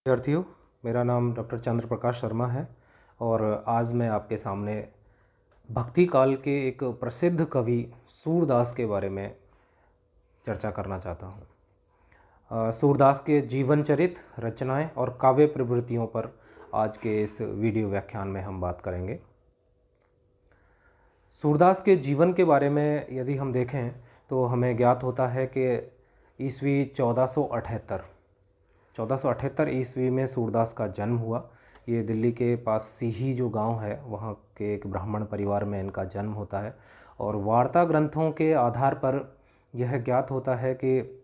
विद्यार्थियों, मेरा नाम डॉक्टर चंद्र प्रकाश शर्मा है और आज मैं आपके सामने भक्ति काल के एक प्रसिद्ध कवि सूरदास के बारे में चर्चा करना चाहता हूँ। सूरदास के जीवन चरित्र, रचनाएं और काव्य प्रवृत्तियों पर आज के इस वीडियो व्याख्यान में हम बात करेंगे। सूरदास के जीवन के बारे में यदि हम देखें तो हमें ज्ञात होता है कि ईस्वी 1478 ईस्वी में सूरदास का जन्म हुआ। ये दिल्ली के पास सीही जो गांव है वहाँ के एक ब्राह्मण परिवार में इनका जन्म होता है और वार्ता ग्रंथों के आधार पर यह ज्ञात होता है कि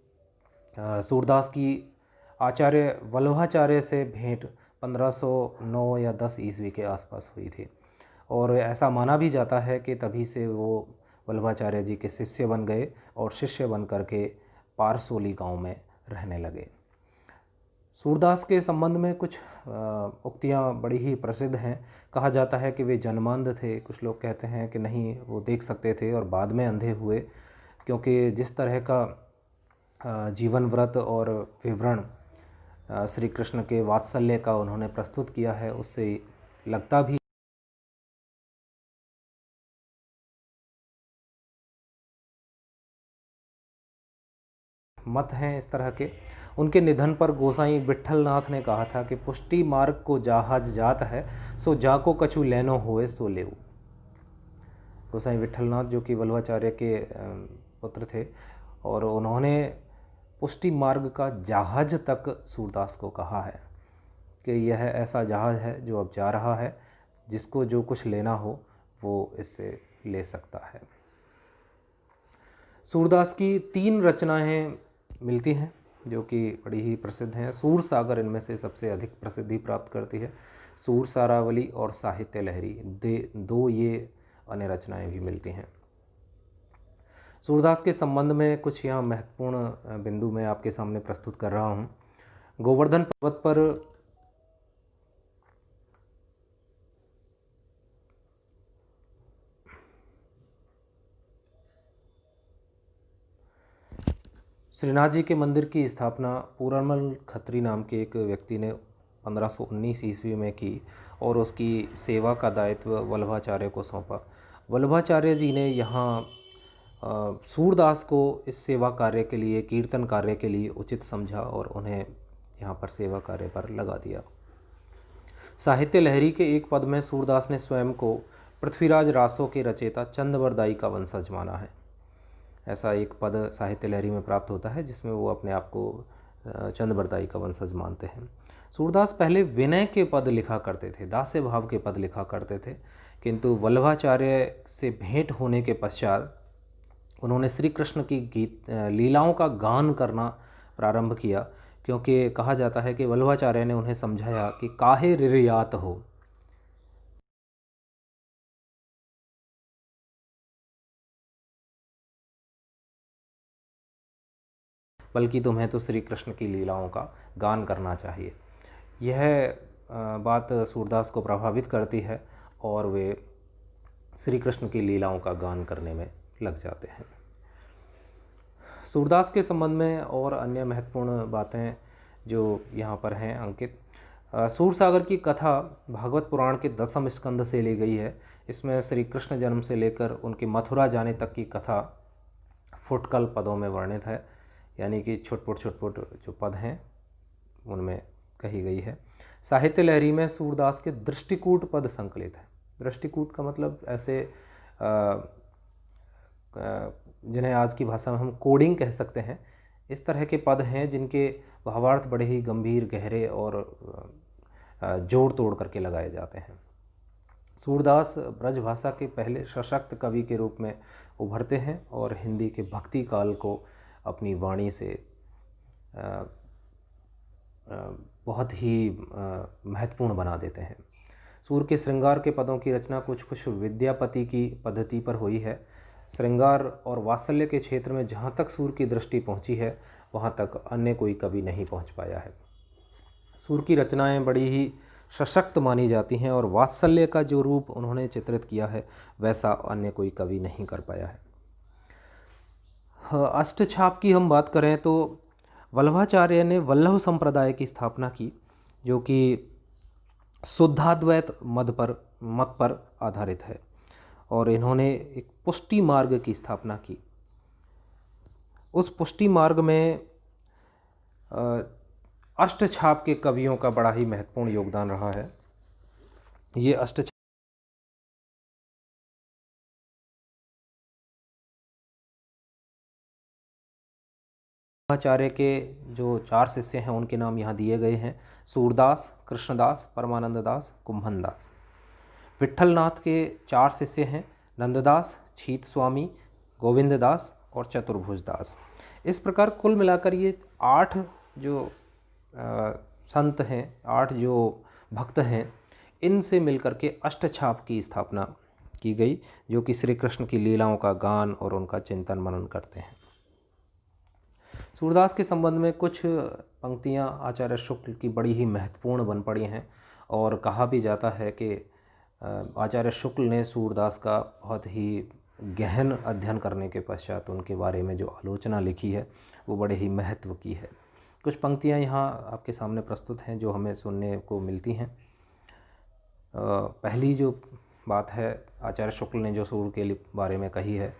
सूरदास की आचार्य वल्लभाचार्य से भेंट 1509 या 10 ईस्वी के आसपास हुई थी और ऐसा माना भी जाता है कि तभी से वो वल्लभाचार्य जी के शिष्य बन गए और शिष्य बन करके पारसोली गांव में रहने लगे। सूरदास के संबंध में कुछ उक्तियाँ बड़ी ही प्रसिद्ध हैं। कहा जाता है कि वे जन्मांध थे, कुछ लोग कहते हैं कि नहीं वो देख सकते थे और बाद में अंधे हुए, क्योंकि जिस तरह का जीवन व्रत और विवरण श्री कृष्ण के वात्सल्य का उन्होंने प्रस्तुत किया है उससे लगता भी मत हैं इस तरह के। उनके निधन पर गोसाई विट्ठलनाथ ने कहा था कि पुष्टि मार्ग को जहाज जात है, सो जाको कछु लेनो होए सो लेऊ। गोसाई विट्ठलनाथ जो कि वल्लभाचार्य के पुत्र थे और उन्होंने पुष्टि मार्ग का जहाज तक सूरदास को कहा है कि यह ऐसा जहाज है जो अब जा रहा है, जिसको जो कुछ लेना हो वो इससे ले सकता है। सूरदास की 3 रचनाएं मिलती हैं जो कि बड़ी ही प्रसिद्ध हैं। सूर सागर इनमें से सबसे अधिक प्रसिद्धि प्राप्त करती है। सूर सारावली और साहित्य लहरी दो ये अन्य रचनाएं भी मिलती हैं। सूरदास के संबंध में कुछ यहाँ महत्वपूर्ण बिंदु मैं आपके सामने प्रस्तुत कर रहा हूँ। गोवर्धन पर्वत पर श्रीनाथ जी के मंदिर की स्थापना पूरनमल खत्री नाम के एक व्यक्ति ने 1519 ईस्वी में की और उसकी सेवा का दायित्व वल्लभाचार्य को सौंपा। वल्लभाचार्य जी ने यहाँ सूरदास को इस सेवा कार्य के लिए, कीर्तन कार्य के लिए उचित समझा और उन्हें यहाँ पर सेवा कार्य पर लगा दिया। साहित्य लहरी के एक पद में सूरदास ने स्वयं को पृथ्वीराज रासों के रचयिता चंद्रबरदाई का वंशज माना है। ऐसा एक पद साहित्य लहरी में प्राप्त होता है जिसमें वो अपने आप को चंद्रबरदाई का वंशज मानते हैं। सूरदास पहले विनय के पद लिखा करते थे, दास्य भाव के पद लिखा करते थे, किंतु वल्लभाचार्य से भेंट होने के पश्चात उन्होंने श्री कृष्ण की लीलाओं का गान करना प्रारंभ किया, क्योंकि कहा जाता है कि वल्लभाचार्य ने उन्हें समझाया कि काहे रिरियात हो, बल्कि तुम्हें तो श्री कृष्ण की लीलाओं का गान करना चाहिए। यह बात सूरदास को प्रभावित करती है और वे श्री कृष्ण की लीलाओं का गान करने में लग जाते हैं। सूरदास के संबंध में और अन्य महत्वपूर्ण बातें जो यहाँ पर हैं अंकित। सूरसागर की कथा भागवत पुराण के 10वें स्कंद से ली गई है। इसमें श्री कृष्ण जन्म से लेकर उनके मथुरा जाने तक की कथा फुटकल पदों में वर्णित है, यानी कि छुटपुट जो पद हैं उनमें कही गई है। साहित्य लहरी में सूरदास के दृष्टिकूट पद संकलित है। दृष्टिकूट का मतलब ऐसे जिन्हें आज की भाषा में हम कोडिंग कह सकते हैं, इस तरह के पद हैं जिनके भावार्थ बड़े ही गंभीर, गहरे और जोड़ तोड़ करके लगाए जाते हैं। सूरदास ब्रजभाषा के पहले सशक्त कवि के रूप में उभरते हैं और हिंदी के भक्ति काल को अपनी वाणी से बहुत ही महत्वपूर्ण बना देते हैं। सूर के श्रृंगार के पदों की रचना कुछ विद्यापति की पद्धति पर हुई है। श्रृंगार और वात्सल्य के क्षेत्र में जहाँ तक सूर की दृष्टि पहुँची है वहाँ तक अन्य कोई कवि नहीं पहुँच पाया है। सूर की रचनाएं बड़ी ही सशक्त मानी जाती हैं और वात्सल्य का जो रूप उन्होंने चित्रित किया है वैसा अन्य कोई कवि नहीं कर पाया है। अष्टछाप की हम बात करें तो वल्लभाचार्य ने वल्लभ संप्रदाय की स्थापना की जो कि शुद्धाद्वैत मत पर आधारित है, और इन्होंने एक पुष्टि मार्ग की स्थापना की। उस पुष्टि मार्ग में अष्टछाप के कवियों का बड़ा ही महत्वपूर्ण योगदान रहा है। ये अष्टछाप आचार्य के जो 4 शिष्य हैं उनके नाम यहाँ दिए गए हैं: सूरदास, कृष्णदास, परमानंद दास, कुंभन दास। विट्ठलनाथ के 4 शिष्य हैं: नंददास, छीत स्वामी, गोविंद दास और चतुर्भुज दास। इस प्रकार कुल मिलाकर ये 8 जो संत हैं, 8 जो भक्त हैं, इनसे मिलकर के अष्टछाप की स्थापना की गई, जो कि श्री कृष्ण की लीलाओं का गान और उनका चिंतन मनन करते हैं। सूरदास के संबंध में कुछ पंक्तियाँ आचार्य शुक्ल की बड़ी ही महत्वपूर्ण बन पड़ी हैं, और कहा भी जाता है कि आचार्य शुक्ल ने सूरदास का बहुत ही गहन अध्ययन करने के पश्चात उनके बारे में जो आलोचना लिखी है वो बड़े ही महत्व की है। कुछ पंक्तियाँ यहाँ आपके सामने प्रस्तुत हैं जो हमें सुनने को मिलती हैं। पहली जो बात है आचार्य शुक्ल ने जो सूर के बारे में कही है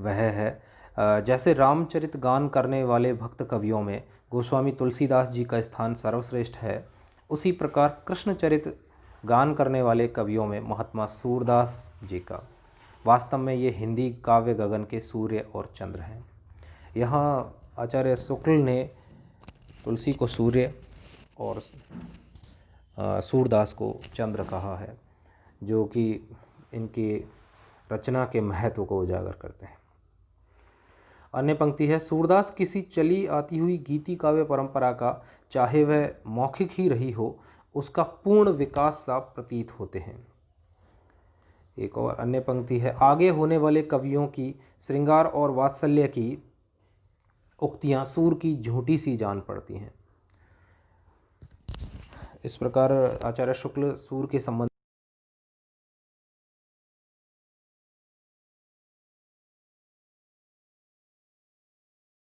वह है, जैसे रामचरित गान करने वाले भक्त कवियों में गोस्वामी तुलसीदास जी का स्थान सर्वश्रेष्ठ है, उसी प्रकार कृष्णचरित गान करने वाले कवियों में महात्मा सूरदास जी का। वास्तव में ये हिंदी काव्य गगन के सूर्य और चंद्र हैं। यहाँ आचार्य शुक्ल ने तुलसी को सूर्य और सूरदास को चंद्र कहा है, जो कि इनकी रचना के महत्व को उजागर करते हैं। अन्य पंक्ति है, सूरदास किसी चली आती हुई गीति काव्य परंपरा का, चाहे वह मौखिक ही रही हो, उसका पूर्ण विकास सा प्रतीत होते हैं। एक और अन्य पंक्ति है, आगे होने वाले कवियों की श्रृंगार और वात्सल्य की उक्तियां सूर की झूठी सी जान पड़ती हैं। इस प्रकार आचार्य शुक्ल सूर के संबंध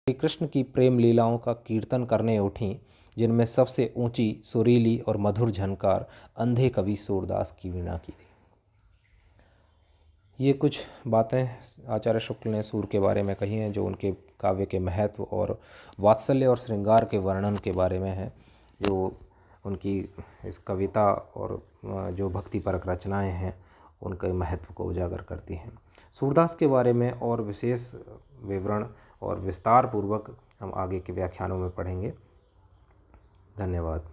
श्री कृष्ण की प्रेम लीलाओं का कीर्तन करने उठी, जिनमें सबसे ऊंची, सुरीली और मधुर झनकार अंधे कवि सूरदास की वीणा की थी। ये कुछ बातें आचार्य शुक्ल ने सूर के बारे में कही हैं, जो उनके काव्य के महत्व और वात्सल्य और श्रृंगार के वर्णन के बारे में है, जो उनकी इस कविता और जो भक्तिपरक रचनाएं हैं उनके महत्व को उजागर करती हैं। सूरदास के बारे में और विशेष विवरण और विस्तार पूर्वक हम आगे के व्याख्यानों में पढ़ेंगे। धन्यवाद।